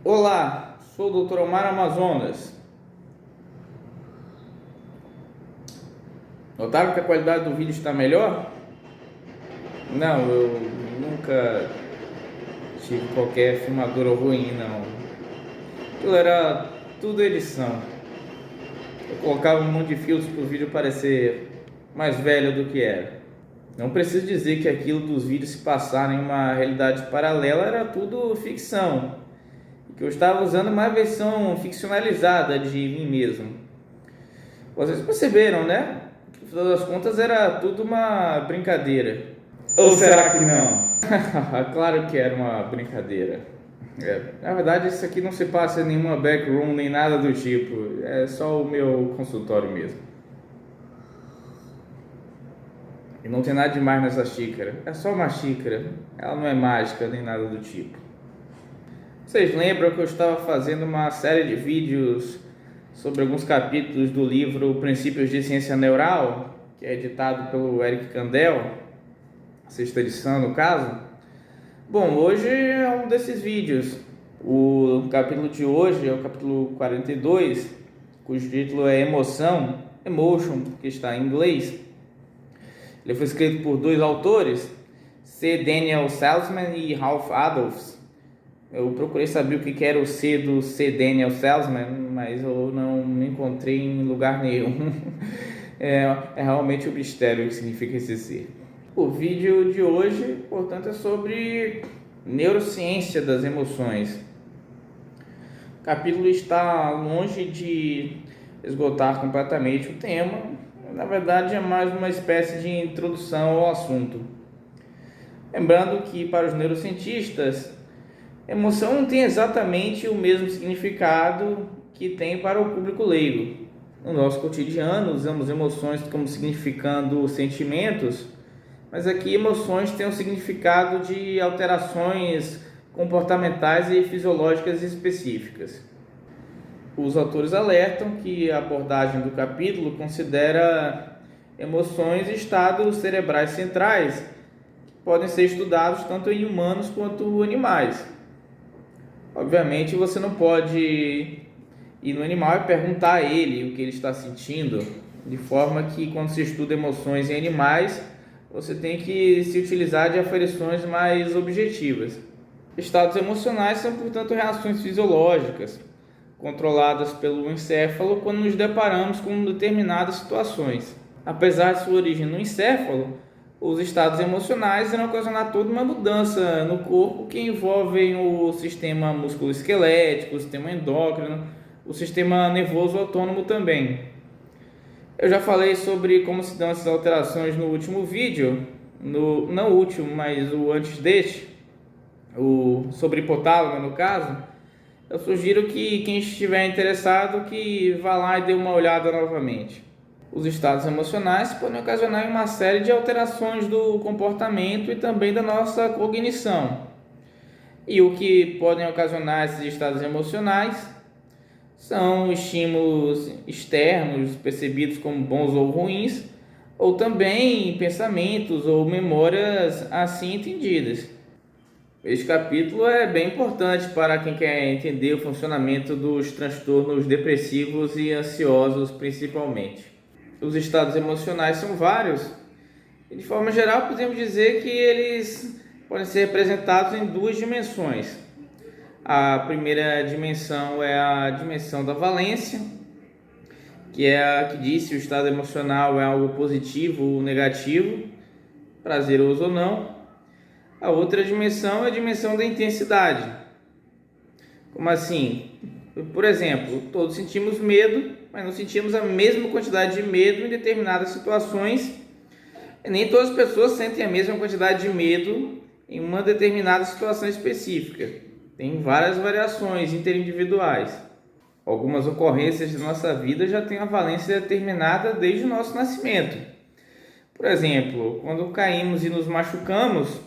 Olá, sou o Dr. Omar Amazonas. Notaram que a qualidade do vídeo está melhor? Não, eu nunca tive qualquer filmadora ruim, não. Aquilo era tudo edição. Eu colocava um monte de filtros para o vídeo parecer mais velho do que era. Não preciso dizer que aquilo dos vídeos se passarem em uma realidade paralela era tudo ficção. Que eu estava usando uma versão ficcionalizada de mim mesmo. Vocês perceberam, né? Que no final das contas era tudo uma brincadeira. Ou será que não? Claro que era uma brincadeira. Na verdade, isso aqui não se passa em nenhuma backroom nem nada do tipo. É só o meu consultório mesmo. E não tem nada demais nessa xícara. É só uma xícara. Ela não é mágica nem nada do tipo. Vocês lembram que eu estava fazendo uma série de vídeos sobre alguns capítulos do livro Princípios de Ciência Neural, que é editado pelo Eric Kandel, sexta edição no caso? Bom, hoje é um desses vídeos. O capítulo de hoje é o capítulo 42, cujo título é Emoção, Emotion, que está em inglês. Ele foi escrito por dois autores, C. Daniel Salzman e Ralph Adolphs. Eu procurei saber o que era o C do C. Daniel Salzman, mas eu não encontrei em lugar nenhum. É realmente um mistério o que significa esse C. O vídeo de hoje, portanto, é sobre neurociência das emoções. O capítulo está longe de esgotar completamente o tema. Na verdade, é mais uma espécie de introdução ao assunto. Lembrando que, para os neurocientistas, emoção não tem exatamente o mesmo significado que tem para o público leigo. No nosso cotidiano, usamos emoções como significando sentimentos, mas aqui emoções têm um significado de alterações comportamentais e fisiológicas específicas. Os autores alertam que a abordagem do capítulo considera emoções e estados cerebrais centrais que podem ser estudados tanto em humanos quanto animais. Obviamente você não pode ir no animal e perguntar a ele o que ele está sentindo, de forma que quando se estuda emoções em animais, você tem que se utilizar de aferições mais objetivas. Estados emocionais são, portanto, reações fisiológicas, controladas pelo encéfalo quando nos deparamos com determinadas situações. Apesar de sua origem no encéfalo, os estados emocionais irão ocasionar toda uma mudança no corpo que envolvem o sistema musculoesquelético, o sistema endócrino, o sistema nervoso autônomo também. Eu já falei sobre como se dão essas alterações no último vídeo, não o último, mas o antes deste, sobre hipotálamo no caso. Eu sugiro que quem estiver interessado que vá lá e dê uma olhada novamente. Os estados emocionais podem ocasionar uma série de alterações do comportamento e também da nossa cognição. E o que podem ocasionar esses estados emocionais são estímulos externos percebidos como bons ou ruins, ou também pensamentos ou memórias assim entendidas. Este capítulo é bem importante para quem quer entender o funcionamento dos transtornos depressivos e ansiosos principalmente. Os estados emocionais são vários e, de forma geral, podemos dizer que eles podem ser representados em duas dimensões. A primeira dimensão é a dimensão da valência, que é a que diz se o estado emocional é algo positivo ou negativo, prazeroso ou não. A outra dimensão é a dimensão da intensidade. Como assim? Por exemplo, todos sentimos medo, mas não sentimos a mesma quantidade de medo em determinadas situações. E nem todas as pessoas sentem a mesma quantidade de medo em uma determinada situação específica. Tem várias variações interindividuais. Algumas ocorrências de nossa vida já têm a valência determinada desde o nosso nascimento. Por exemplo, quando caímos e nos machucamos,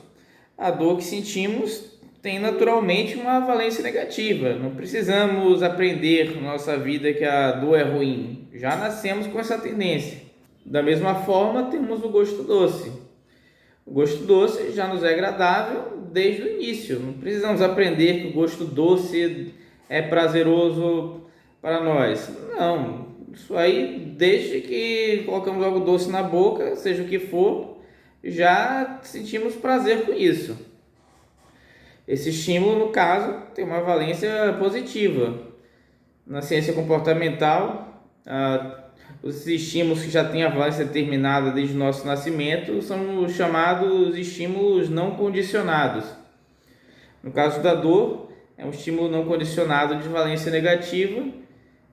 a dor que sentimos tem naturalmente uma valência negativa. Não precisamos aprender na nossa vida que a dor é ruim. Já nascemos com essa tendência. Da mesma forma, temos o gosto doce. O gosto doce já nos é agradável desde o início. Não precisamos aprender que o gosto doce é prazeroso para nós. Não, isso aí, desde que colocamos algo doce na boca, seja o que for, já sentimos prazer com isso. Esse estímulo, no caso, tem uma valência positiva. Na ciência comportamental, os estímulos que já têm a valência determinada desde o nosso nascimento são os chamados estímulos não condicionados. No caso da dor, é um estímulo não condicionado de valência negativa,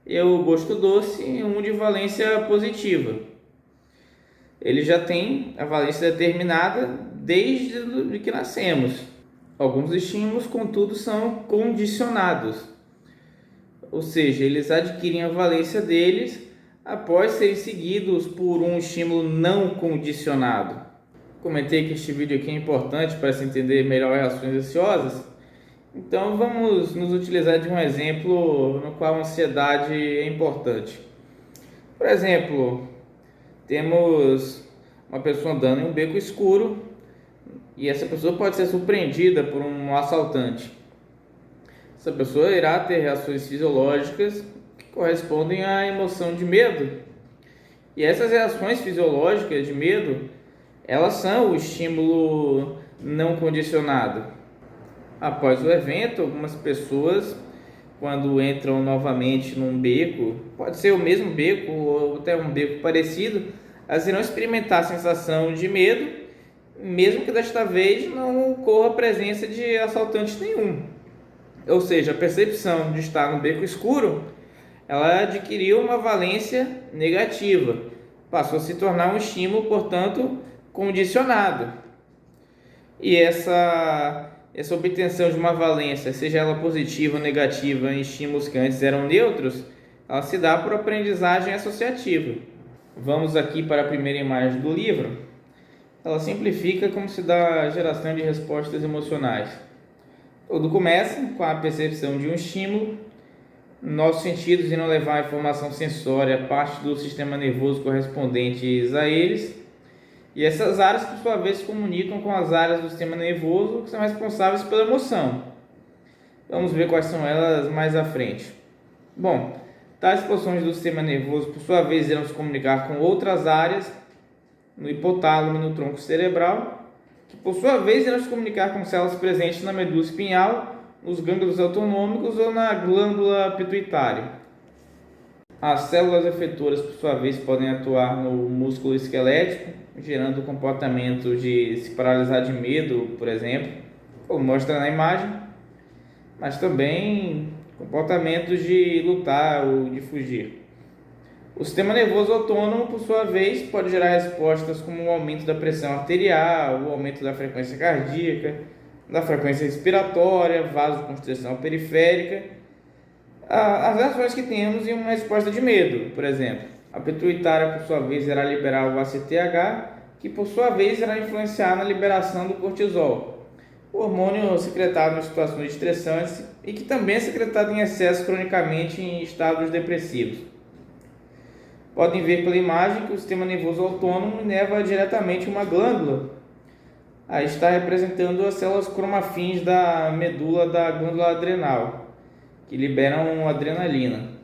e o gosto doce é um de valência positiva. Ele já tem a valência determinada desde que nascemos. Alguns estímulos, contudo, são condicionados, ou seja, eles adquirem a valência deles após serem seguidos por um estímulo não condicionado. Comentei que este vídeo aqui é importante para se entender melhor reações ansiosas, então vamos nos utilizar de um exemplo no qual a ansiedade é importante. Por exemplo, temos uma pessoa andando em um beco escuro e essa pessoa pode ser surpreendida por um assaltante. Essa pessoa irá ter reações fisiológicas que correspondem à emoção de medo. E essas reações fisiológicas de medo, elas são o estímulo não condicionado. Após o evento, algumas pessoas, quando entram novamente num beco, pode ser o mesmo beco ou até um beco parecido, elas irão experimentar a sensação de medo, mesmo que desta vez não ocorra a presença de assaltante nenhum. Ou seja, a percepção de estar no beco escuro, ela adquiriu uma valência negativa, passou a se tornar um estímulo, portanto, condicionado. E essa obtenção de uma valência, seja ela positiva ou negativa, em estímulos que antes eram neutros, ela se dá por aprendizagem associativa. Vamos aqui para a primeira imagem do livro. Ela simplifica como se dá a geração de respostas emocionais. Tudo começa com a percepção de um estímulo. Nossos sentidos irão levar a informação sensória a parte do sistema nervoso correspondentes a eles. E essas áreas, por sua vez, se comunicam com as áreas do sistema nervoso que são responsáveis pela emoção. Vamos ver quais são elas mais à frente. Bom, tais porções do sistema nervoso, por sua vez, irão se comunicar com outras áreas no hipotálamo e no tronco cerebral, que por sua vez irão se comunicar com células presentes na medula espinhal, nos gânglios autonômicos ou na glândula pituitária. As células efetoras, por sua vez, podem atuar no músculo esquelético, gerando comportamento de se paralisar de medo, por exemplo, como mostra na imagem, mas também comportamentos de lutar ou de fugir. O sistema nervoso autônomo, por sua vez, pode gerar respostas como o aumento da pressão arterial, o aumento da frequência cardíaca, da frequência respiratória, vasoconstrição periférica, as reações que temos em uma resposta de medo, por exemplo. A pituitária, por sua vez, irá liberar o ACTH, que por sua vez irá influenciar na liberação do cortisol, o hormônio secretado em situações estressantes e que também é secretado em excesso cronicamente em estados depressivos. Podem ver pela imagem que o sistema nervoso autônomo inerva diretamente uma glândula. Aí está representando as células cromafins da medula da glândula adrenal, que liberam adrenalina.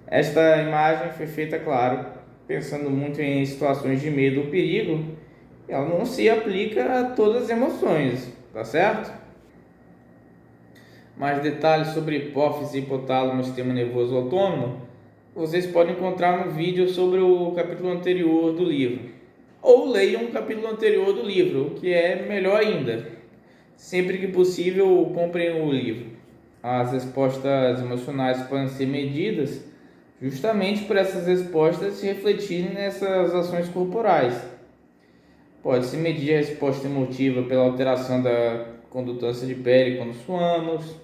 Esta imagem foi feita, claro, pensando muito em situações de medo ou perigo. Ela não se aplica a todas as emoções, tá certo? Mais detalhes sobre hipófise, hipotálamo e sistema nervoso autônomo vocês podem encontrar no vídeo sobre o capítulo anterior do livro. Ou leiam o capítulo anterior do livro, o que é melhor ainda. Sempre que possível, comprem o livro. As respostas emocionais podem ser medidas justamente por essas respostas se refletirem nessas ações corporais. Pode-se medir a resposta emotiva pela alteração da condutância de pele quando suamos.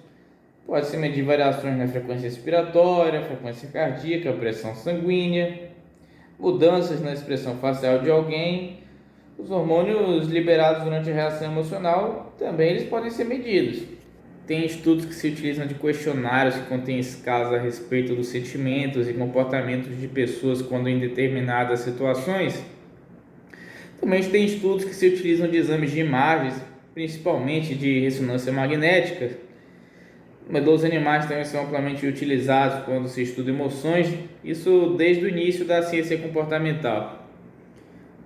Pode-se medir variações na frequência respiratória, frequência cardíaca, pressão sanguínea, mudanças na expressão facial de alguém. Os hormônios liberados durante a reação emocional também eles podem ser medidos. Tem estudos que se utilizam de questionários que contêm escalas a respeito dos sentimentos e comportamentos de pessoas quando em determinadas situações. Também tem estudos que se utilizam de exames de imagens, principalmente de ressonância magnética. Modelos animais também são amplamente utilizados quando se estuda emoções, isso desde o início da ciência comportamental.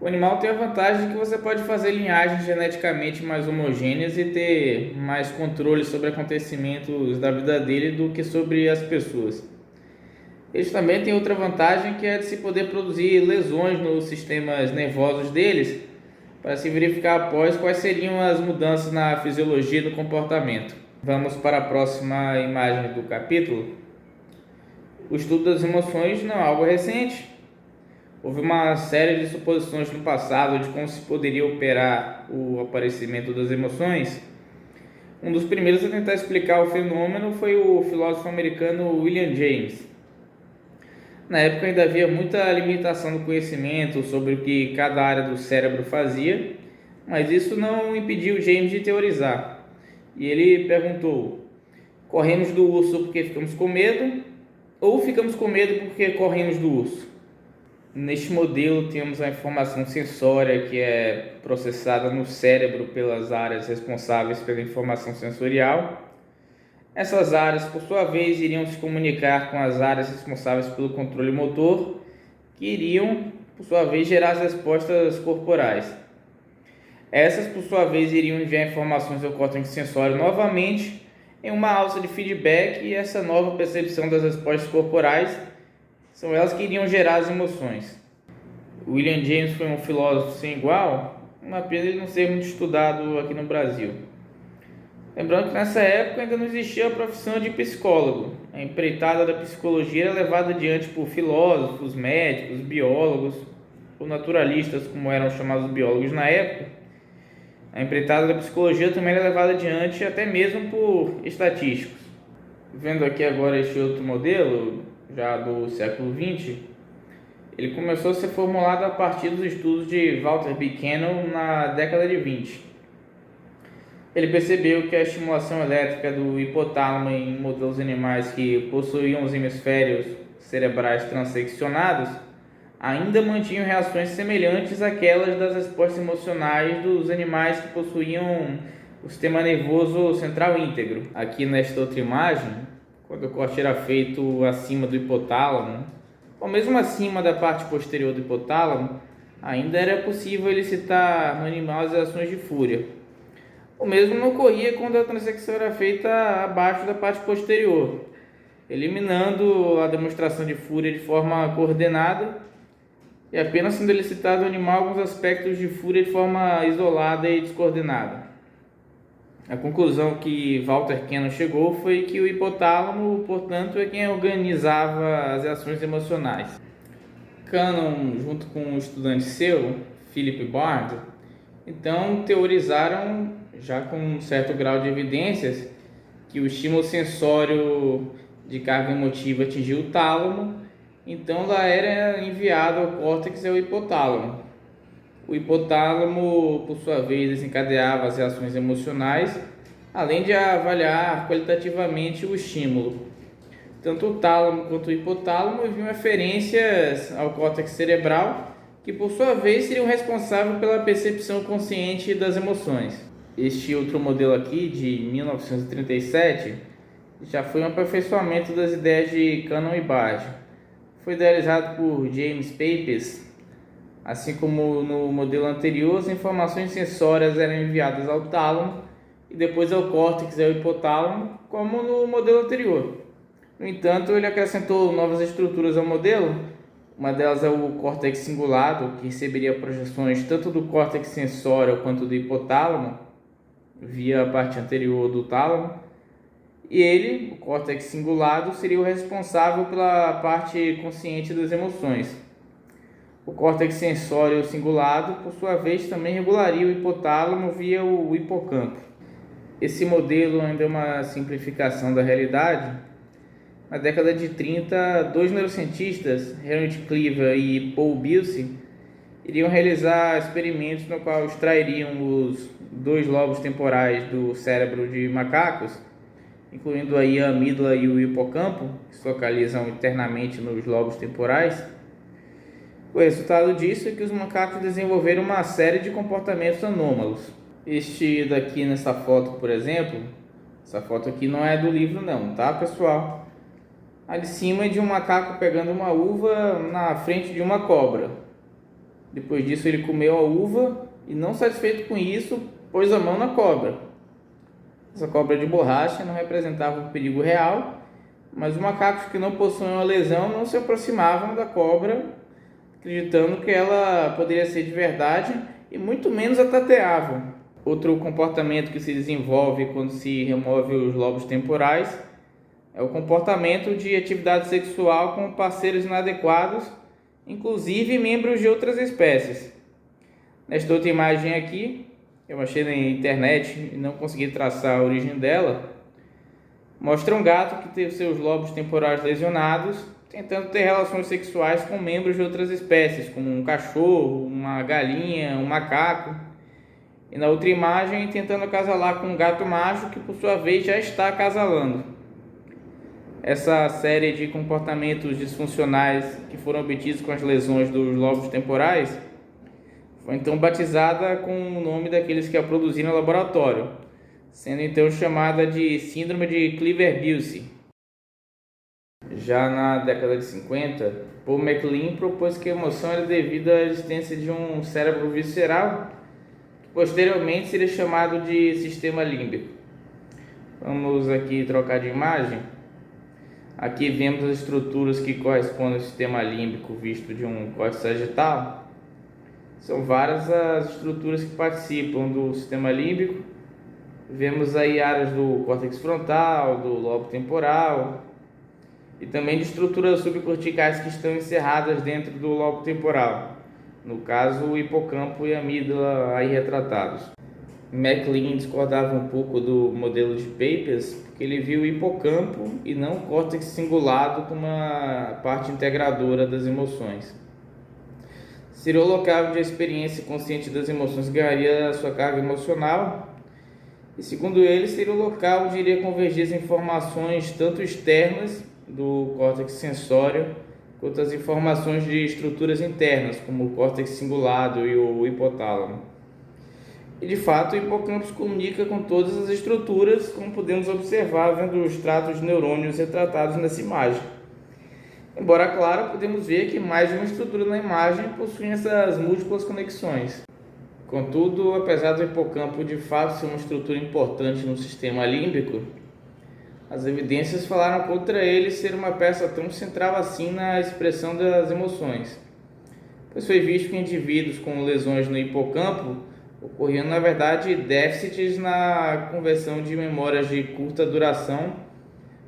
O animal tem a vantagem de que você pode fazer linhagens geneticamente mais homogêneas e ter mais controle sobre acontecimentos da vida dele do que sobre as pessoas. Eles também têm outra vantagem, que é de se poder produzir lesões nos sistemas nervosos deles para se verificar após quais seriam as mudanças na fisiologia e no comportamento. Vamos para a próxima imagem do capítulo. O estudo das emoções não é algo recente. Houve uma série de suposições no passado de como se poderia operar o aparecimento das emoções. Um dos primeiros a tentar explicar o fenômeno foi o filósofo americano William James. Na época ainda havia muita limitação do conhecimento sobre o que cada área do cérebro fazia, mas isso não impediu James de teorizar. E ele perguntou: corremos do urso porque ficamos com medo ou ficamos com medo porque corremos do urso? Neste modelo temos a informação sensória que é processada no cérebro pelas áreas responsáveis pela informação sensorial. Essas áreas, por sua vez, iriam se comunicar com as áreas responsáveis pelo controle motor, que iriam, por sua vez, gerar as respostas corporais. Essas, por sua vez, iriam enviar informações ao córtex sensório novamente em uma alça de feedback, e essa nova percepção das respostas corporais são elas que iriam gerar as emoções. William James foi um filósofo sem igual, uma pena ele não ser muito estudado aqui no Brasil. Lembrando que nessa época ainda não existia a profissão de psicólogo. A empreitada da psicologia era levada adiante por filósofos, médicos, biólogos ou naturalistas, como eram chamados biólogos na época. A empreitada da psicologia também era levada adiante até mesmo por estatísticos. Vendo aqui agora este outro modelo, já do século XX, ele começou a ser formulado a partir dos estudos de Walter Buchanan na década de 20. Ele percebeu que a estimulação elétrica do hipotálamo em modelos animais que possuíam os hemisférios cerebrais transeccionados ainda mantinham reações semelhantes àquelas das respostas emocionais dos animais que possuíam o sistema nervoso central íntegro. Aqui nesta outra imagem, quando o corte era feito acima do hipotálamo, ou mesmo acima da parte posterior do hipotálamo, ainda era possível elicitar no animal as reações de fúria. O mesmo não ocorria quando a transecção era feita abaixo da parte posterior, eliminando a demonstração de fúria de forma coordenada e apenas sendo elicitado no animal alguns aspectos de fúria de forma isolada e descoordenada. A conclusão que Walter Cannon chegou foi que o hipotálamo, portanto, é quem organizava as reações emocionais. Cannon, junto com um estudante seu, Philip Bard, então teorizaram, já com um certo grau de evidências, que o estímulo sensório de carga emotiva atingiu o tálamo, então lá era enviado ao córtex e ao hipotálamo. O hipotálamo, por sua vez, desencadeava as reações emocionais, além de avaliar qualitativamente o estímulo. Tanto o tálamo quanto o hipotálamo enviam referências ao córtex cerebral, que por sua vez seriam responsáveis pela percepção consciente das emoções. Este outro modelo aqui, de 1937, já foi um aperfeiçoamento das ideias de Cannon e Bard. Foi idealizado por James Pepys. Assim como no modelo anterior, as informações sensórias eram enviadas ao tálamo e depois ao córtex e ao hipotálamo, como no modelo anterior. No entanto, ele acrescentou novas estruturas ao modelo. Uma delas é o córtex cingulado, que receberia projeções tanto do córtex sensório quanto do hipotálamo, via a parte anterior do tálamo, e ele, o córtex cingulado, seria o responsável pela parte consciente das emoções. O córtex sensório cingulado, por sua vez, também regularia o hipotálamo via o hipocampo. Esse modelo ainda é uma simplificação da realidade. Na década de 30, dois neurocientistas, Henry Cleaver e Paul Bilsey, iriam realizar experimentos no qual extrairiam os dois lobos temporais do cérebro de macacos, incluindo aí a amígdala e o hipocampo, que se localizam internamente nos lobos temporais. O resultado disso é que os macacos desenvolveram uma série de comportamentos anômalos. Este daqui nessa foto, por exemplo, Essa foto aqui não é do livro não, tá, pessoal? A de cima é de um macaco pegando uma uva na frente de uma cobra. Depois disso ele comeu a uva e, não satisfeito com isso, pôs a mão na cobra. Essa cobra de borracha não representava um perigo real, mas os macacos que não possuíam a lesão não se aproximavam da cobra, acreditando que ela poderia ser de verdade, e muito menos a tateavam. Outro comportamento que se desenvolve quando se remove os lobos temporais é o comportamento de atividade sexual com parceiros inadequados, inclusive membros de outras espécies. Nesta outra imagem aqui, eu achei na internet e não consegui traçar a origem dela, mostra um gato que teve seus lobos temporais lesionados, tentando ter relações sexuais com membros de outras espécies, como um cachorro, uma galinha, um macaco. E na outra imagem, tentando acasalar com um gato macho que, por sua vez, já está acasalando. Essa série de comportamentos disfuncionais que foram obtidos com as lesões dos lobos temporais foi então batizada com o nome daqueles que a produziram no laboratório, sendo então chamada de Síndrome de Cleaver-Bucy. Já na década de 50, Paul MacLean propôs que a emoção era devida à existência de um cérebro visceral, que posteriormente seria chamado de sistema límbico. Vamos aqui trocar de imagem. Aqui vemos as estruturas que correspondem ao sistema límbico visto de um córtex sagital. São várias as estruturas que participam do sistema límbico. Vemos aí áreas do córtex frontal, do lobo temporal e também de estruturas subcorticais que estão encerradas dentro do lobo temporal. No caso, o hipocampo e a amígdala aí retratados. MacLean discordava um pouco do modelo de Papez, porque ele viu o hipocampo e não o córtex cingulado como uma parte integradora das emoções. Seria o local onde a experiência consciente das emoções ganharia a sua carga emocional, e segundo ele, seria o local onde iria convergir as informações tanto externas do córtex sensório, quanto as informações de estruturas internas, como o córtex cingulado e o hipotálamo. E de fato, o hipocampo se comunica com todas as estruturas, como podemos observar vendo os tratos de neurônios retratados nessa imagem. Embora, claro, podemos ver que mais de uma estrutura na imagem possui essas múltiplas conexões. Contudo, apesar do hipocampo de fato ser uma estrutura importante no sistema límbico, as evidências falaram contra ele ser uma peça tão central assim na expressão das emoções, pois foi visto que indivíduos com lesões no hipocampo ocorriam, na verdade, déficits na conversão de memórias de curta duração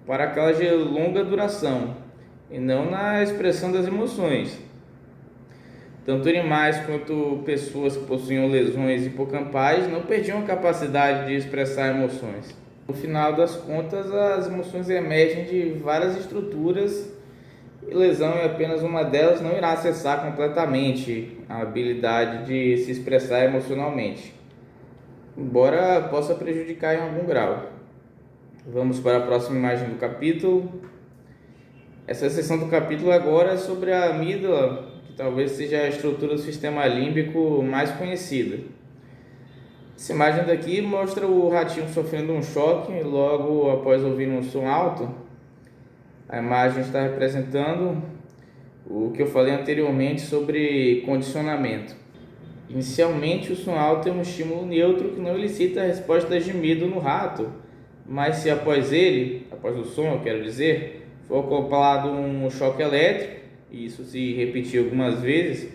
para aquelas de longa duração, e não na expressão das emoções. Tanto animais quanto pessoas que possuíam lesões hipocampais não perdiam a capacidade de expressar emoções. No final das contas, as emoções emergem de várias estruturas e lesão em apenas uma delas não irá acessar completamente a habilidade de se expressar emocionalmente, embora possa prejudicar em algum grau. Vamos para a próxima imagem do capítulo. Essa seção do capítulo agora é sobre a amígdala, que talvez seja a estrutura do sistema límbico mais conhecida. Essa imagem daqui mostra o ratinho sofrendo um choque logo após ouvir um som alto. A imagem está representando o que eu falei anteriormente sobre condicionamento. Inicialmente, o som alto é um estímulo neutro que não elicita a resposta de medo no rato, mas se após o som, eu quero dizer, for acoplado um choque elétrico, e isso se repetir algumas vezes,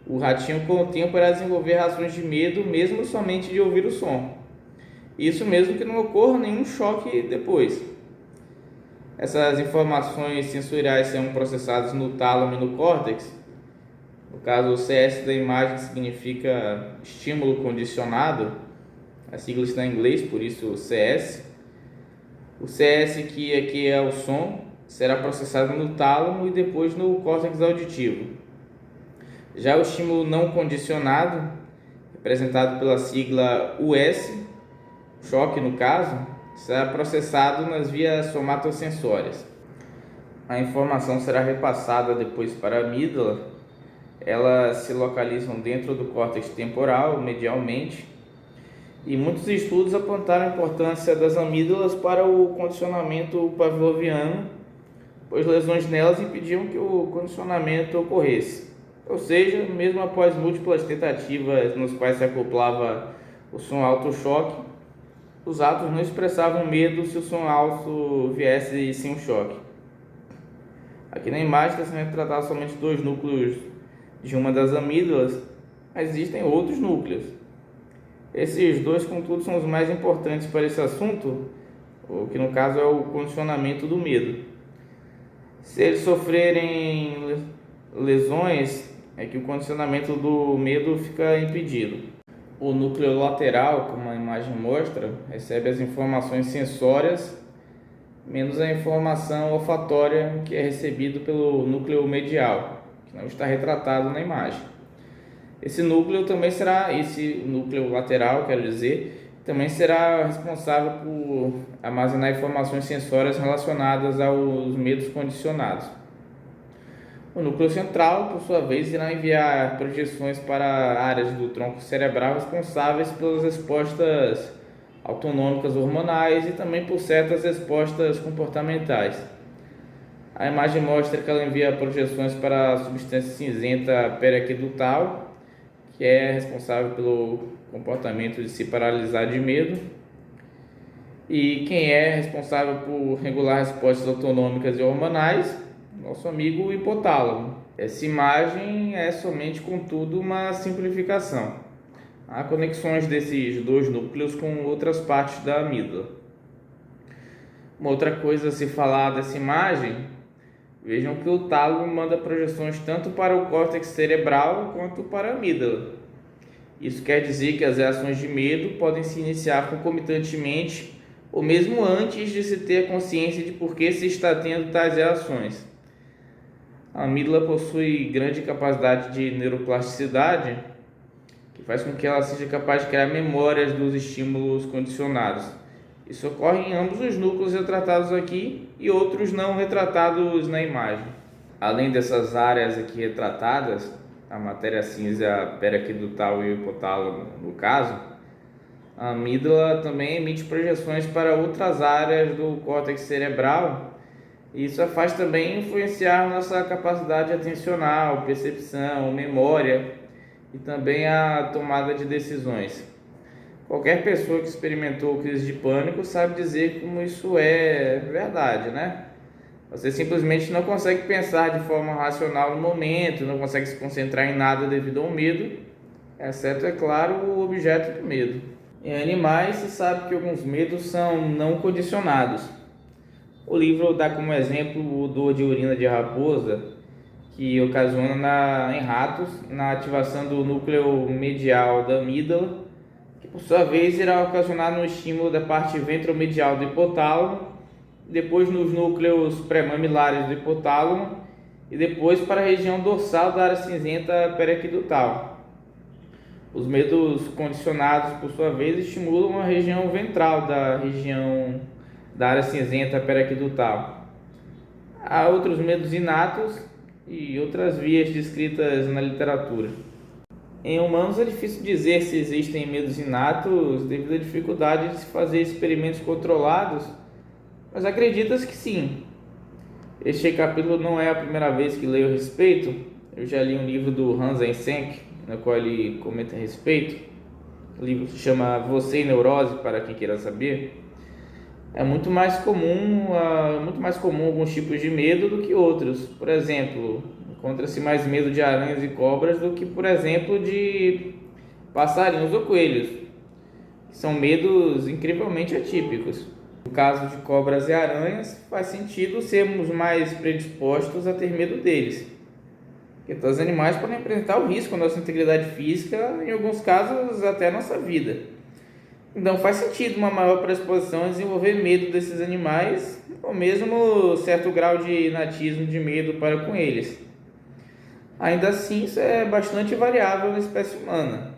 o ratinho com o tempo irá desenvolver reações de medo mesmo somente de ouvir o som. Isso mesmo que não ocorra nenhum choque depois. Essas informações sensoriais são processadas no tálamo e no córtex. No caso, o CS da imagem significa estímulo condicionado. A sigla está em inglês, por isso CS. O CS, que aqui é o som, será processado no tálamo e depois no córtex auditivo. Já o estímulo não condicionado, representado pela sigla US, choque no caso, será processado nas vias somatosensórias. A informação será repassada depois para a amígdala. Elas se localizam dentro do córtex temporal, medialmente, E muitos estudos apontaram a importância das amígdalas para o condicionamento pavloviano, pois lesões nelas impediam que o condicionamento ocorresse. Ou seja, mesmo após múltiplas tentativas nos quais se acoplava o som alto-choque, os atos não expressavam medo se o som alto viesse sem o choque. Aqui na imagem está sendo retratado somente dois núcleos de uma das amígdalas, mas existem outros núcleos. Esses dois, contudo, são os mais importantes para esse assunto, o que no caso é o condicionamento do medo. Se eles sofrerem lesões, é que o condicionamento do medo fica impedido. O núcleo lateral, como a imagem mostra, recebe as informações sensórias, menos a informação olfatória que é recebido pelo núcleo medial, que não está retratado na imagem. Esse núcleo lateral, quero dizer, também será responsável por armazenar informações sensórias relacionadas aos medos condicionados. O núcleo central, por sua vez, irá enviar projeções para áreas do tronco cerebral responsáveis pelas respostas autonômicas hormonais e também por certas respostas comportamentais. A imagem mostra que ela envia projeções para a substância cinzenta periaquedutal, que é responsável pelo comportamento de se paralisar de medo, e quem é responsável por regular respostas autonômicas e hormonais, nosso amigo hipotálamo. Essa imagem é somente, contudo, uma simplificação. Há conexões desses dois núcleos com outras partes da amígdala. Uma outra coisa a se falar dessa imagem, vejam que o tálamo manda projeções tanto para o córtex cerebral quanto para a amígdala. Isso quer dizer que as reações de medo podem se iniciar concomitantemente ou mesmo antes de se ter consciência de por que se está tendo tais reações. A amígdala possui grande capacidade de neuroplasticidade, que faz com que ela seja capaz de criar memórias dos estímulos condicionados. Isso ocorre em ambos os núcleos retratados aqui e outros não retratados na imagem. Além dessas áreas aqui retratadas, a matéria cinza periaquedutal e o hipotálamo no caso, a amígdala também emite projeções para outras áreas do córtex cerebral. Isso faz também influenciar nossa capacidade atencional, percepção, memória e também a tomada de decisões. Qualquer pessoa que experimentou crise de pânico sabe dizer como isso é verdade, né? Você simplesmente não consegue pensar de forma racional no momento, não consegue se concentrar em nada devido ao medo, exceto, é claro, o objeto do medo. Em animais, se sabe que alguns medos são não condicionados. O livro dá como exemplo o odor de urina de raposa, que ocasiona em ratos na ativação do núcleo medial da amígdala, que por sua vez irá ocasionar no estímulo da parte ventromedial do hipotálamo, depois nos núcleos pré-mamilares do hipotálamo e depois para a região dorsal da área cinzenta periaquedutal. Os medos condicionados, por sua vez, estimulam a região ventral da área cinzenta periaquedutal. Há outros medos inatos e outras vias descritas na literatura. Em humanos é difícil dizer se existem medos inatos devido à dificuldade de se fazer experimentos controlados, mas acredita-se que sim. Este capítulo não é a primeira vez que leio a respeito. Eu já li um livro do Hans Eysenck, no qual ele comenta a respeito. O livro se chama Você e Neurose, para quem queira saber. É muito mais comum alguns tipos de medo do que outros. Por exemplo, encontra-se mais medo de aranhas e cobras do que, por exemplo, de passarinhos ou coelhos. São medos incrivelmente atípicos. No caso de cobras e aranhas, faz sentido sermos mais predispostos a ter medo deles. Porque tais animais podem apresentar o risco à nossa integridade física, em alguns casos até a nossa vida. Então faz sentido uma maior predisposição a desenvolver medo desses animais, ou mesmo certo grau de inatismo de medo para com eles. Ainda assim, isso é bastante variável na espécie humana.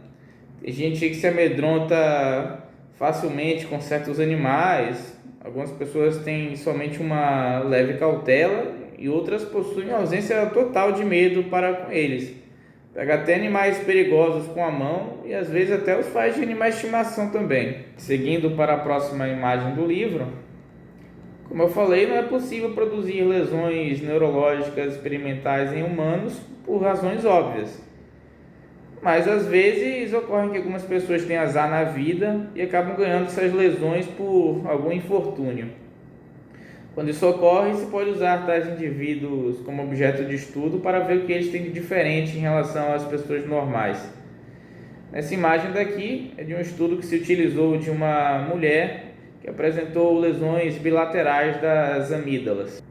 Tem gente que se amedronta facilmente com certos animais, algumas pessoas têm somente uma leve cautela e outras possuem ausência total de medo para com eles. Pega até animais perigosos com a mão e às vezes até os faz de animais de estimação também. Seguindo para a próxima imagem do livro, como eu falei, não é possível produzir lesões neurológicas experimentais em humanos por razões óbvias. Mas às vezes ocorre que algumas pessoas têm azar na vida e acabam ganhando essas lesões por algum infortúnio. Quando isso ocorre, se pode usar tais indivíduos como objeto de estudo para ver o que eles têm de diferente em relação às pessoas normais. Essa imagem daqui é de um estudo que se utilizou de uma mulher que apresentou lesões bilaterais das amígdalas.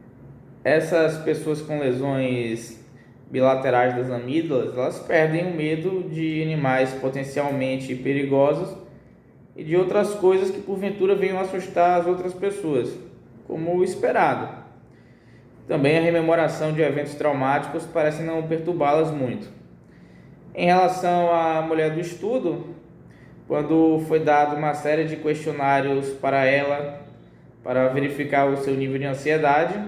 Essas pessoas com lesões bilaterais das amígdalas, elas perdem o medo de animais potencialmente perigosos e de outras coisas que porventura venham assustar as outras pessoas, como o esperado. Também a rememoração de eventos traumáticos parece não perturbá-las muito. Em relação à mulher do estudo, quando foi dado uma série de questionários para ela, para verificar o seu nível de ansiedade,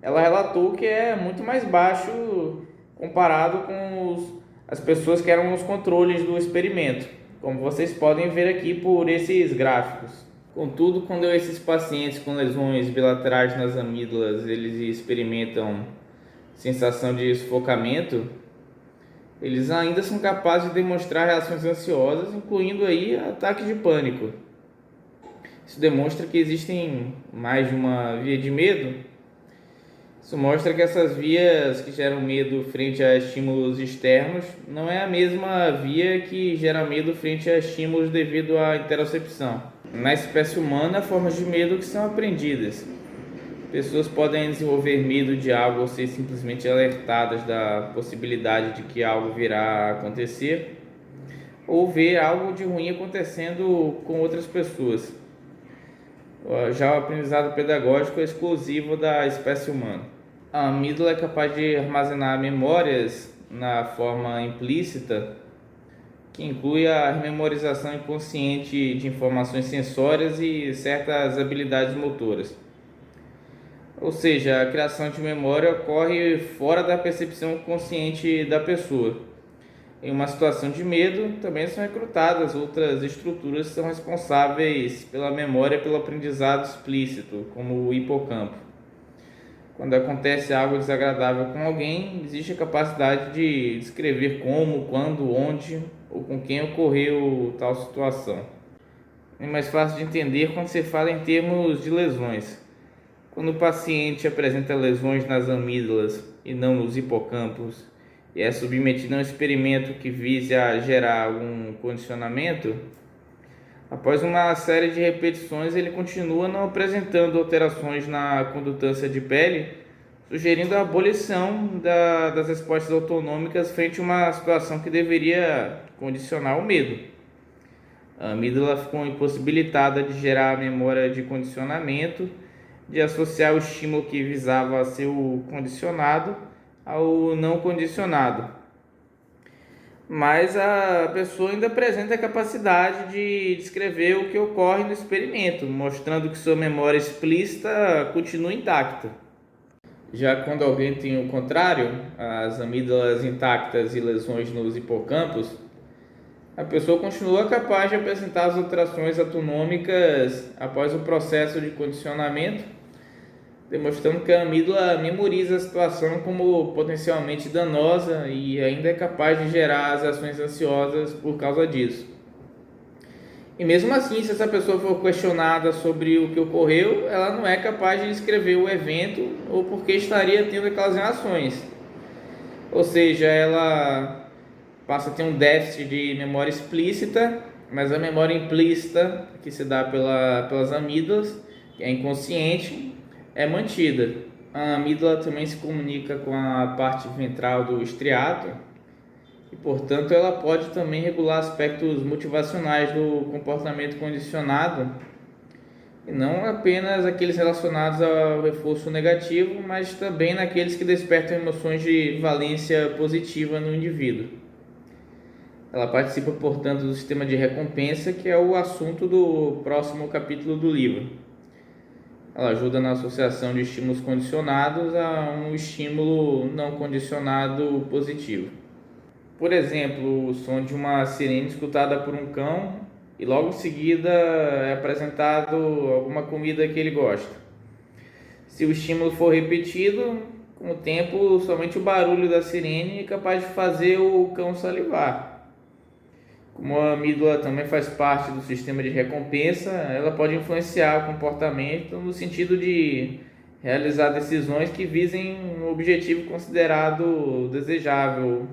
ela relatou que é muito mais baixo comparado com as pessoas que eram os controles do experimento, como vocês podem ver aqui por esses gráficos. Contudo, quando esses pacientes com lesões bilaterais nas amígdalas eles experimentam sensação de sufocamento, eles ainda são capazes de demonstrar reações ansiosas, incluindo aí ataque de pânico. Isso demonstra que existem mais de uma via de medo. Isso mostra que essas vias que geram medo frente a estímulos externos não é a mesma via que gera medo frente a estímulos devido à interocepção. Na espécie humana, há formas de medo que são aprendidas. Pessoas podem desenvolver medo de algo ou ser simplesmente alertadas da possibilidade de que algo virá a acontecer, ou ver algo de ruim acontecendo com outras pessoas. Já o aprendizado pedagógico é exclusivo da espécie humana. A amígdala é capaz de armazenar memórias na forma implícita, que inclui a memorização inconsciente de informações sensórias e certas habilidades motoras. Ou seja, a criação de memória ocorre fora da percepção consciente da pessoa. Em uma situação de medo, também são recrutadas outras estruturas que são responsáveis pela memória e pelo aprendizado explícito, como o hipocampo. Quando acontece algo desagradável com alguém, existe a capacidade de descrever como, quando, onde ou com quem ocorreu tal situação. É mais fácil de entender quando se fala em termos de lesões. Quando o paciente apresenta lesões nas amígdalas e não nos hipocampos e é submetido a um experimento que vise a gerar algum condicionamento, após uma série de repetições ele continua não apresentando alterações na condutância de pele, sugerindo a abolição das respostas autonômicas frente a uma situação que deveria condicionar o medo. A amígdala ficou impossibilitada de gerar a memória de condicionamento, de associar o estímulo que visava ser o condicionado ao não condicionado. Mas a pessoa ainda apresenta a capacidade de descrever o que ocorre no experimento, mostrando que sua memória explícita continua intacta. Já quando alguém tem o contrário, as amígdalas intactas e lesões nos hipocampos, a pessoa continua capaz de apresentar as alterações autonômicas após o processo de condicionamento, demonstrando que a amígdala memoriza a situação como potencialmente danosa e ainda é capaz de gerar as ações ansiosas por causa disso. E mesmo assim, se essa pessoa for questionada sobre o que ocorreu, ela não é capaz de descrever o evento ou por que estaria tendo aquelas reações. Ou seja, ela passa a ter um déficit de memória explícita, mas a memória implícita, que se dá pelas amígdalas, que é inconsciente, é mantida. A amígdala também se comunica com a parte ventral do estriato e, portanto, ela pode também regular aspectos motivacionais do comportamento condicionado e não apenas aqueles relacionados ao reforço negativo, mas também naqueles que despertam emoções de valência positiva no indivíduo. Ela participa, portanto, do sistema de recompensa, que é o assunto do próximo capítulo do livro. Ela ajuda na associação de estímulos condicionados a um estímulo não condicionado positivo. Por exemplo, o som de uma sirene escutada por um cão e logo em seguida é apresentado alguma comida que ele gosta. Se o estímulo for repetido, com o tempo, somente o barulho da sirene é capaz de fazer o cão salivar. Como a amígdala também faz parte do sistema de recompensa, ela pode influenciar o comportamento no sentido de realizar decisões que visem um objetivo considerado desejável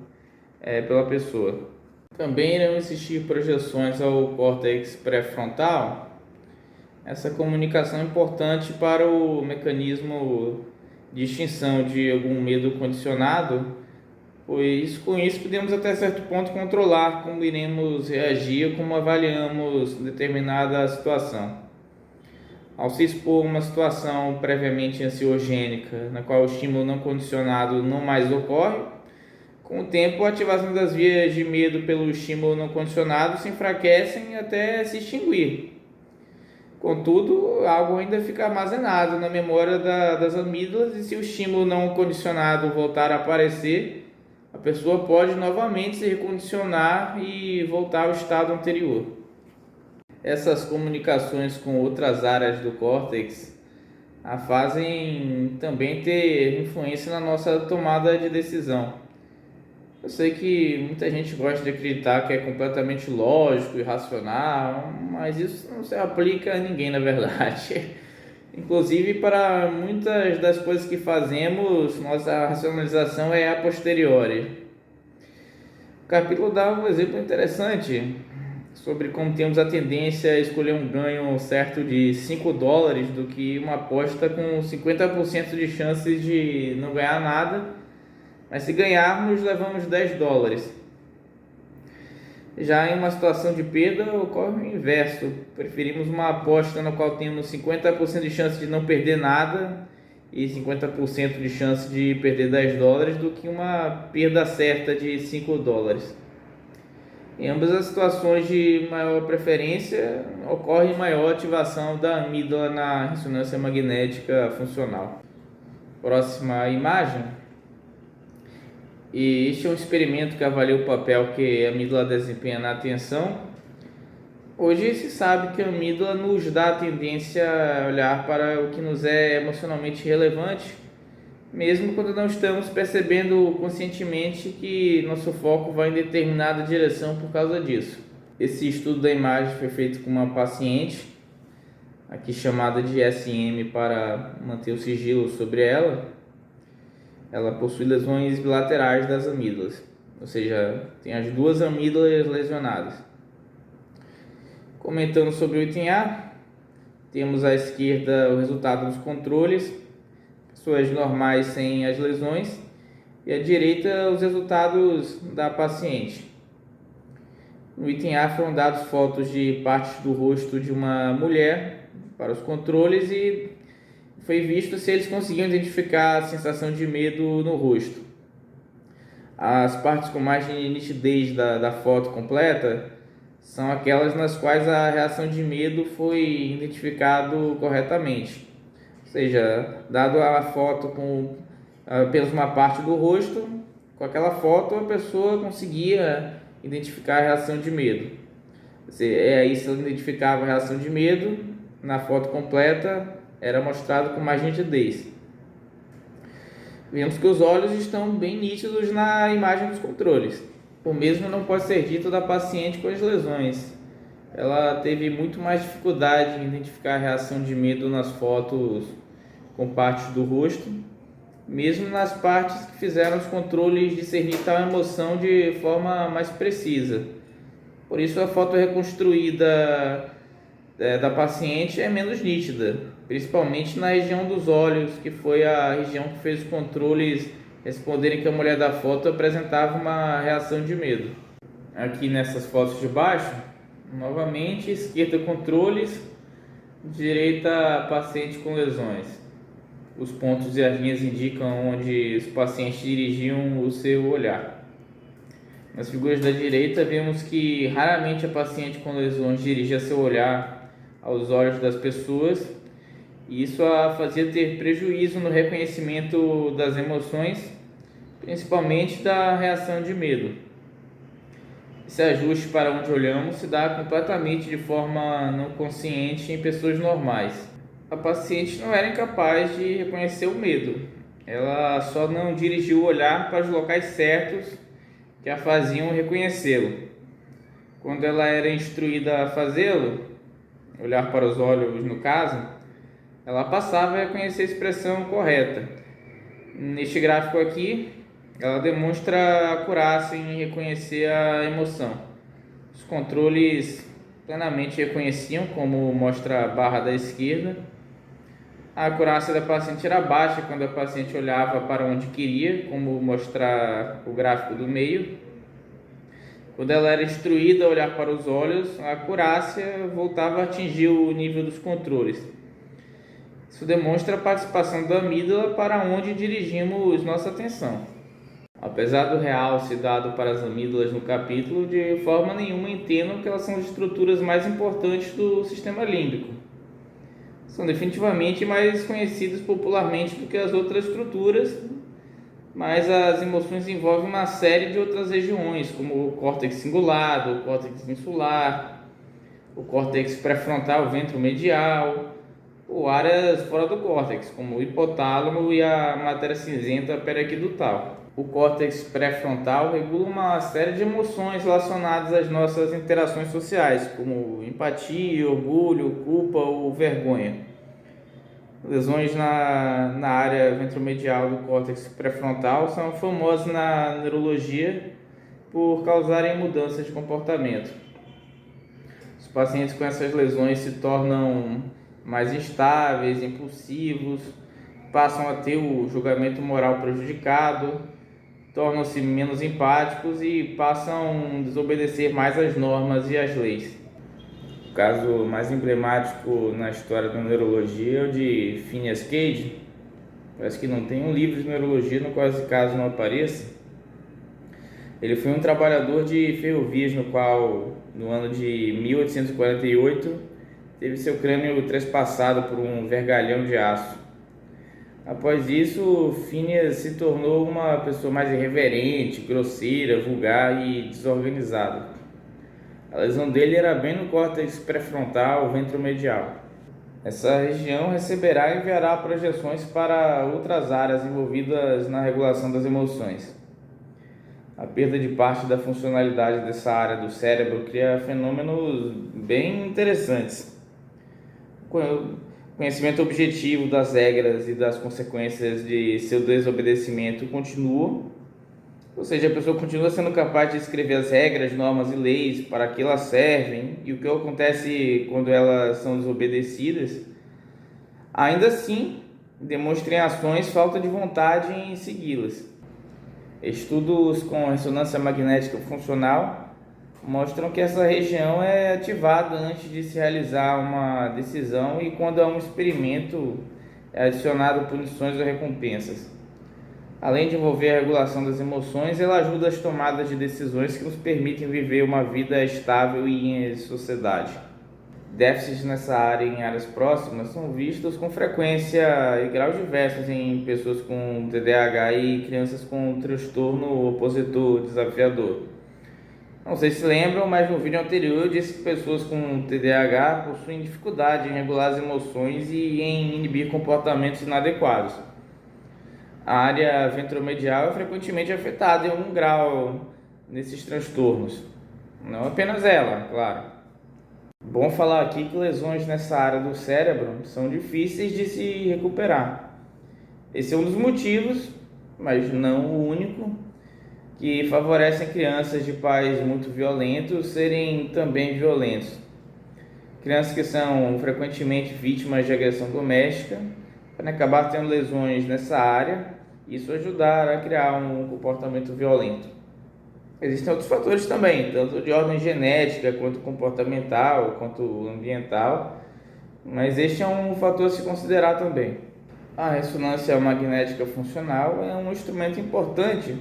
pela pessoa. Também irão existir projeções ao córtex pré-frontal. Essa comunicação é importante para o mecanismo de extinção de algum medo condicionado, pois com isso podemos até certo ponto controlar como iremos reagir ou como avaliamos determinada situação. Ao se expor a uma situação previamente ansiogênica, na qual o estímulo não condicionado não mais ocorre, com o tempo a ativação das vias de medo pelo estímulo não condicionado se enfraquecem até se extinguir. Contudo, algo ainda fica armazenado na memória das amígdalas e se o estímulo não condicionado voltar a aparecer, a pessoa pode novamente se recondicionar e voltar ao estado anterior. Essas comunicações com outras áreas do córtex a fazem também ter influência na nossa tomada de decisão. Eu sei que muita gente gosta de acreditar que é completamente lógico e racional, mas isso não se aplica a ninguém na verdade. Inclusive, para muitas das coisas que fazemos, nossa racionalização é a posteriori. O capítulo dá um exemplo interessante sobre como temos a tendência a escolher um ganho certo de $5 do que uma aposta com 50% de chances de não ganhar nada, mas se ganharmos, levamos $10. Já em uma situação de perda, ocorre o inverso. Preferimos uma aposta na qual temos 50% de chance de não perder nada e 50% de chance de perder $10 do que uma perda certa de $5. Em ambas as situações de maior preferência, ocorre maior ativação da amígdala na ressonância magnética funcional. Próxima imagem. E este é um experimento que avalia o papel que a amígdala desempenha na atenção. Hoje se sabe que a amígdala nos dá a tendência a olhar para o que nos é emocionalmente relevante, mesmo quando não estamos percebendo conscientemente que nosso foco vai em determinada direção por causa disso. Esse estudo da imagem foi feito com uma paciente, aqui chamada de SM para manter o sigilo sobre ela. Ela possui lesões bilaterais das amígdalas, ou seja, tem as duas amígdalas lesionadas. Comentando sobre o item A, temos à esquerda o resultado dos controles, pessoas normais sem as lesões, e à direita os resultados da paciente. No item A foram dados fotos de partes do rosto de uma mulher para os controles e foi visto se eles conseguiam identificar a sensação de medo no rosto. As partes com mais nitidez da foto completa são aquelas nas quais a reação de medo foi identificado corretamente. Ou seja, dado a foto com apenas uma parte do rosto, com aquela foto a pessoa conseguia identificar a reação de medo. Aí se ela identificava a reação de medo, na foto completa era mostrado com mais nitidez. Vemos que os olhos estão bem nítidos na imagem dos controles. O mesmo não pode ser dito da paciente com as lesões. Ela teve muito mais dificuldade em identificar a reação de medo nas fotos com partes do rosto, mesmo nas partes que fizeram os controles discernir tal emoção de forma mais precisa. Por isso a foto reconstruída da paciente é menos nítida, principalmente na região dos olhos, que foi a região que fez os controles responderem que a mulher da foto apresentava uma reação de medo. Aqui nessas fotos de baixo, novamente, esquerda controles, direita paciente com lesões. Os pontos e as linhas indicam onde os pacientes dirigiam o seu olhar. Nas figuras da direita, vemos que raramente a paciente com lesões dirigia seu olhar aos olhos das pessoas, e isso a fazia ter prejuízo no reconhecimento das emoções, principalmente da reação de medo. Esse ajuste para onde olhamos se dá completamente de forma não consciente em pessoas normais. A paciente não era incapaz de reconhecer o medo, ela só não dirigiu o olhar para os locais certos que a faziam reconhecê-lo. Quando ela era instruída a fazê-lo, olhar para os olhos no caso, ela passava a reconhecer a expressão correta. Neste gráfico aqui, ela demonstra acurácia em reconhecer a emoção. Os controles plenamente reconheciam, como mostra a barra da esquerda. A acurácia da paciente era baixa quando a paciente olhava para onde queria, como mostra o gráfico do meio. Quando ela era instruída a olhar para os olhos, a acurácia voltava a atingir o nível dos controles. Isso demonstra a participação da amígdala para onde dirigimos nossa atenção. Apesar do realce dado para as amígdalas no capítulo, de forma nenhuma entendo que elas são as estruturas mais importantes do sistema límbico. São definitivamente mais conhecidas popularmente do que as outras estruturas, mas as emoções envolvem uma série de outras regiões, como o córtex cingulado, o córtex insular, o córtex pré-frontal ventromedial, ou áreas fora do córtex, como o hipotálamo e a matéria cinzenta periaquidutal. O córtex pré-frontal regula uma série de emoções relacionadas às nossas interações sociais, como empatia, orgulho, culpa ou vergonha. Lesões na área ventromedial do córtex pré-frontal são famosas na neurologia por causarem mudanças de comportamento. Os pacientes com essas lesões se tornam mais instáveis, impulsivos, passam a ter o julgamento moral prejudicado, tornam-se menos empáticos e passam a desobedecer mais as normas e as leis. O caso mais emblemático na história da neurologia é o de Phineas Cage. Parece que não tem um livro de neurologia no qual esse caso não apareça. Ele foi um trabalhador de ferrovias no qual, no ano de 1848, teve seu crânio trespassado por um vergalhão de aço. Após isso, Phineas se tornou uma pessoa mais irreverente, grosseira, vulgar e desorganizada. A lesão dele era bem no córtex pré-frontal ventromedial. Essa região receberá e enviará projeções para outras áreas envolvidas na regulação das emoções. A perda de parte da funcionalidade dessa área do cérebro cria fenômenos bem interessantes. O conhecimento objetivo das regras e das consequências de seu desobedecimento continua, ou seja, a pessoa continua sendo capaz de escrever as regras, normas e leis para que elas servem e o que acontece quando elas são desobedecidas. Ainda assim, demonstra em ações falta de vontade em segui-las. Estudos com ressonância magnética funcional mostram que essa região é ativada antes de se realizar uma decisão e quando há um experimento é adicionado punições ou recompensas. Além de envolver a regulação das emoções, ela ajuda as tomadas de decisões que nos permitem viver uma vida estável e em sociedade. Déficits nessa área e em áreas próximas são vistos com frequência e graus diversos em pessoas com TDAH e crianças com transtorno opositor desafiador. Não sei se lembram, mas no vídeo anterior eu disse que pessoas com TDAH possuem dificuldade em regular as emoções e em inibir comportamentos inadequados. A área ventromedial é frequentemente afetada em algum grau nesses transtornos. Não apenas ela, claro. Bom falar aqui que lesões nessa área do cérebro são difíceis de se recuperar. Esse é um dos motivos, mas não o único, que favorecem crianças de pais muito violentos serem também violentos. Crianças que são frequentemente vítimas de agressão doméstica podem acabar tendo lesões nessa área e isso ajudar a criar um comportamento violento. Existem outros fatores também, tanto de ordem genética, quanto comportamental, quanto ambiental, mas este é um fator a se considerar também. A ressonância magnética funcional é um instrumento importante,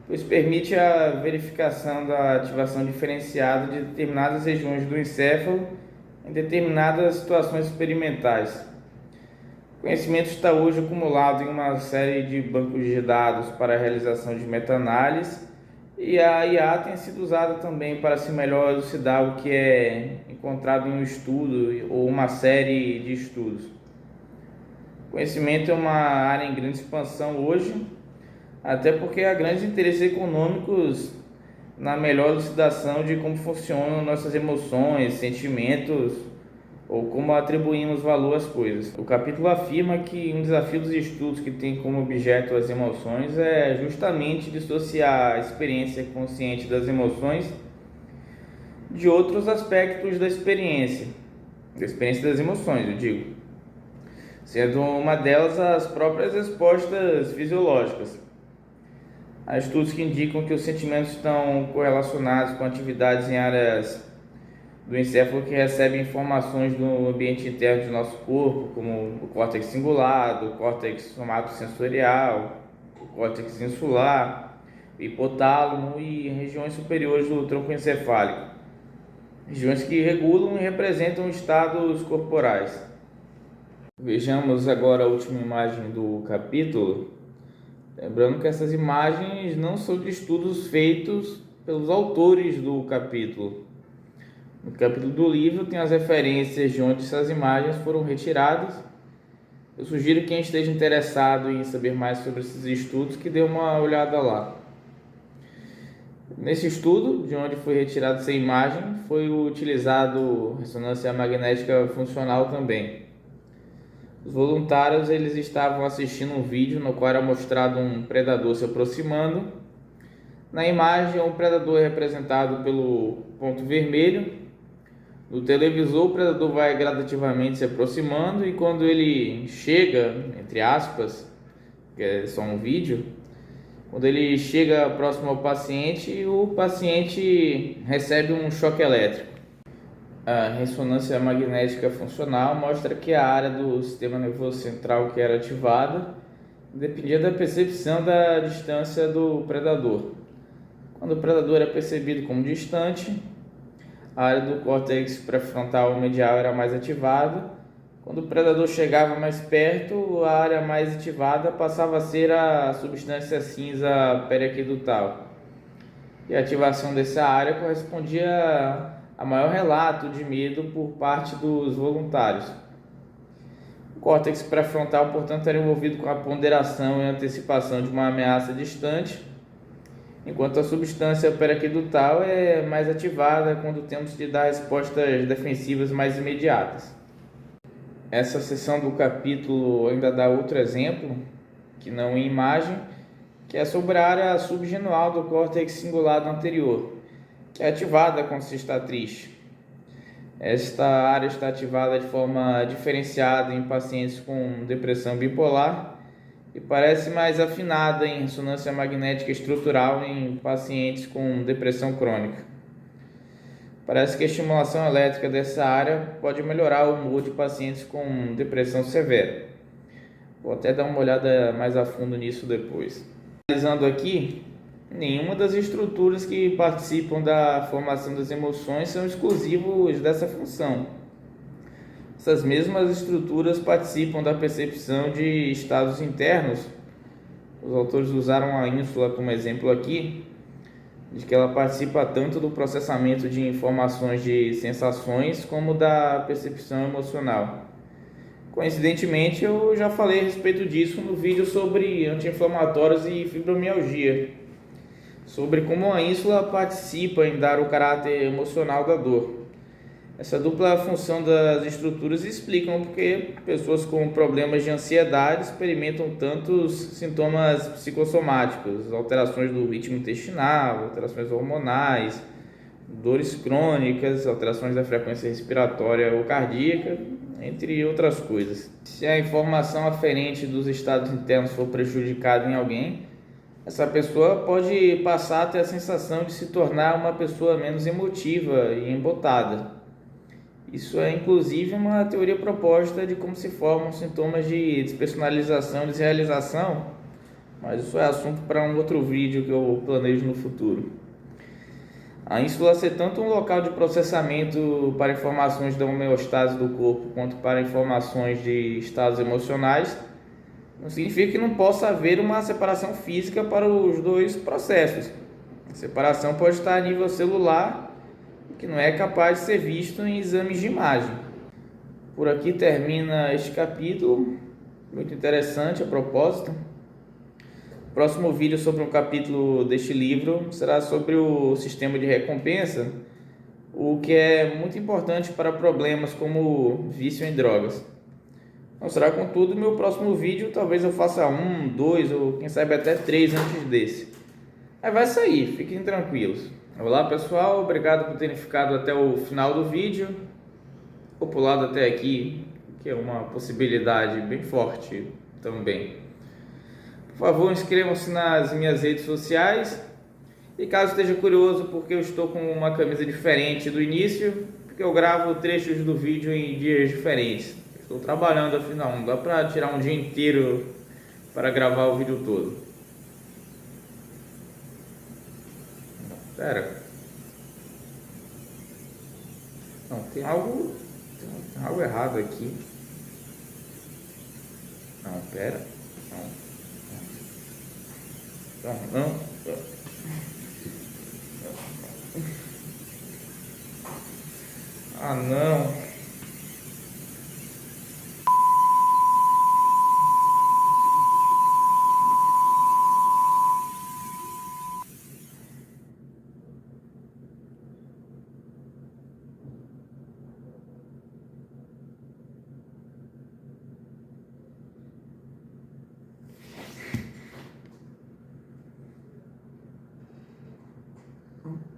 pois permite a verificação da ativação diferenciada de determinadas regiões do encéfalo em determinadas situações experimentais. O conhecimento está hoje acumulado em uma série de bancos de dados para a realização de meta-análise E a IA tem sido usada também para se melhor elucidar o que é encontrado em um estudo ou uma série de estudos. Conhecimento é uma área em grande expansão hoje, até porque há grandes interesses econômicos na melhor elucidação de como funcionam nossas emoções, sentimentos ou como atribuímos valor às coisas. O capítulo afirma que um desafio dos estudos que tem como objeto as emoções é justamente dissociar a experiência consciente das emoções de outros aspectos da experiência das emoções, eu digo, sendo uma delas as próprias respostas fisiológicas. Há estudos que indicam que os sentimentos estão correlacionados com atividades em áreas do encéfalo que recebem informações do ambiente interno do nosso corpo, como o córtex cingulado, o córtex somatosensorial, o córtex insular, o hipotálamo e regiões superiores do tronco encefálico, regiões que regulam e representam estados corporais. Vejamos agora a última imagem do capítulo, lembrando que essas imagens não são de estudos feitos pelos autores do capítulo. No capítulo do livro tem as referências de onde essas imagens foram retiradas. Eu sugiro que quem esteja interessado em saber mais sobre esses estudos que dê uma olhada lá. Nesse estudo, de onde foi retirada essa imagem, foi utilizado ressonância magnética funcional também. Os voluntários eles estavam assistindo um vídeo no qual era mostrado um predador se aproximando. Na imagem, o predador é representado pelo ponto vermelho. No televisor, o predador vai gradativamente se aproximando e quando ele chega, entre aspas, que é só um vídeo, quando ele chega próximo ao paciente, o paciente recebe um choque elétrico. A ressonância magnética funcional mostra que a área do sistema nervoso central que era ativada dependia da percepção da distância do predador. Quando o predador é percebido como distante, a área do córtex pré-frontal medial era mais ativada. Quando o predador chegava mais perto, a área mais ativada passava a ser a substância cinza periaquedutal. E a ativação dessa área correspondia a maior relato de medo por parte dos voluntários. O córtex pré-frontal, portanto, era envolvido com a ponderação e antecipação de uma ameaça distante, enquanto a substância periaquedutal é mais ativada quando temos de dar respostas defensivas mais imediatas. Essa seção do capítulo ainda dá outro exemplo, que não em imagem, que é sobre a área subgenual do córtex cingulado anterior, que é ativada quando se está triste. Esta área está ativada de forma diferenciada em pacientes com depressão bipolar e parece mais afinada em ressonância magnética estrutural em pacientes com depressão crônica. Parece que a estimulação elétrica dessa área pode melhorar o humor de pacientes com depressão severa. Vou até dar uma olhada mais a fundo nisso depois. Analisando aqui, nenhuma das estruturas que participam da formação das emoções são exclusivos dessa função. Essas mesmas estruturas participam da percepção de estados internos. Os autores usaram a ínsula como exemplo aqui, de que ela participa tanto do processamento de informações de sensações como da percepção emocional. Coincidentemente, eu já falei a respeito disso no vídeo sobre anti-inflamatórios e fibromialgia, sobre como a ínsula participa em dar o caráter emocional da dor. Essa dupla função das estruturas explicam porque pessoas com problemas de ansiedade experimentam tantos sintomas psicossomáticos, alterações do ritmo intestinal, alterações hormonais, dores crônicas, alterações da frequência respiratória ou cardíaca, entre outras coisas. Se a informação aferente dos estados internos for prejudicada em alguém, essa pessoa pode passar a ter a sensação de se tornar uma pessoa menos emotiva e embotada. Isso é inclusive uma teoria proposta de como se formam sintomas de despersonalização e desrealização, mas isso é assunto para um outro vídeo que eu planejo no futuro. A ínsula ser tanto um local de processamento para informações da homeostase do corpo quanto para informações de estados emocionais não significa que não possa haver uma separação física para os dois processos. A separação pode estar a nível celular, que não é capaz de ser visto em exames de imagem. Por aqui termina este capítulo, muito interessante a propósito. O próximo vídeo sobre um capítulo deste livro será sobre o sistema de recompensa, o que é muito importante para problemas como vício em drogas. Não será, contudo, meu próximo vídeo, talvez eu faça 1, 2 ou quem sabe até 3 antes desse. Aí vai sair, fiquem tranquilos. Olá pessoal, obrigado por terem ficado até o final do vídeo, ou pulado até aqui, que é uma possibilidade bem forte também. Por favor, inscrevam-se nas minhas redes sociais. E caso esteja curioso porque eu estou com uma camisa diferente do início, porque eu gravo trechos do vídeo em dias diferentes. Estou trabalhando, afinal, não dá para tirar um dia inteiro para gravar o vídeo todo. Pera. Não, tem algo errado aqui. Não, pera. Não. Ah, não.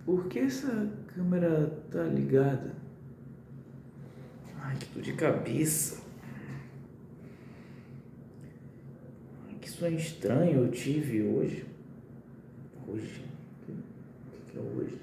Por que essa câmera tá ligada? Ai, que dor de cabeça. Ai, que sonho estranho eu tive hoje. Hoje? O que é hoje?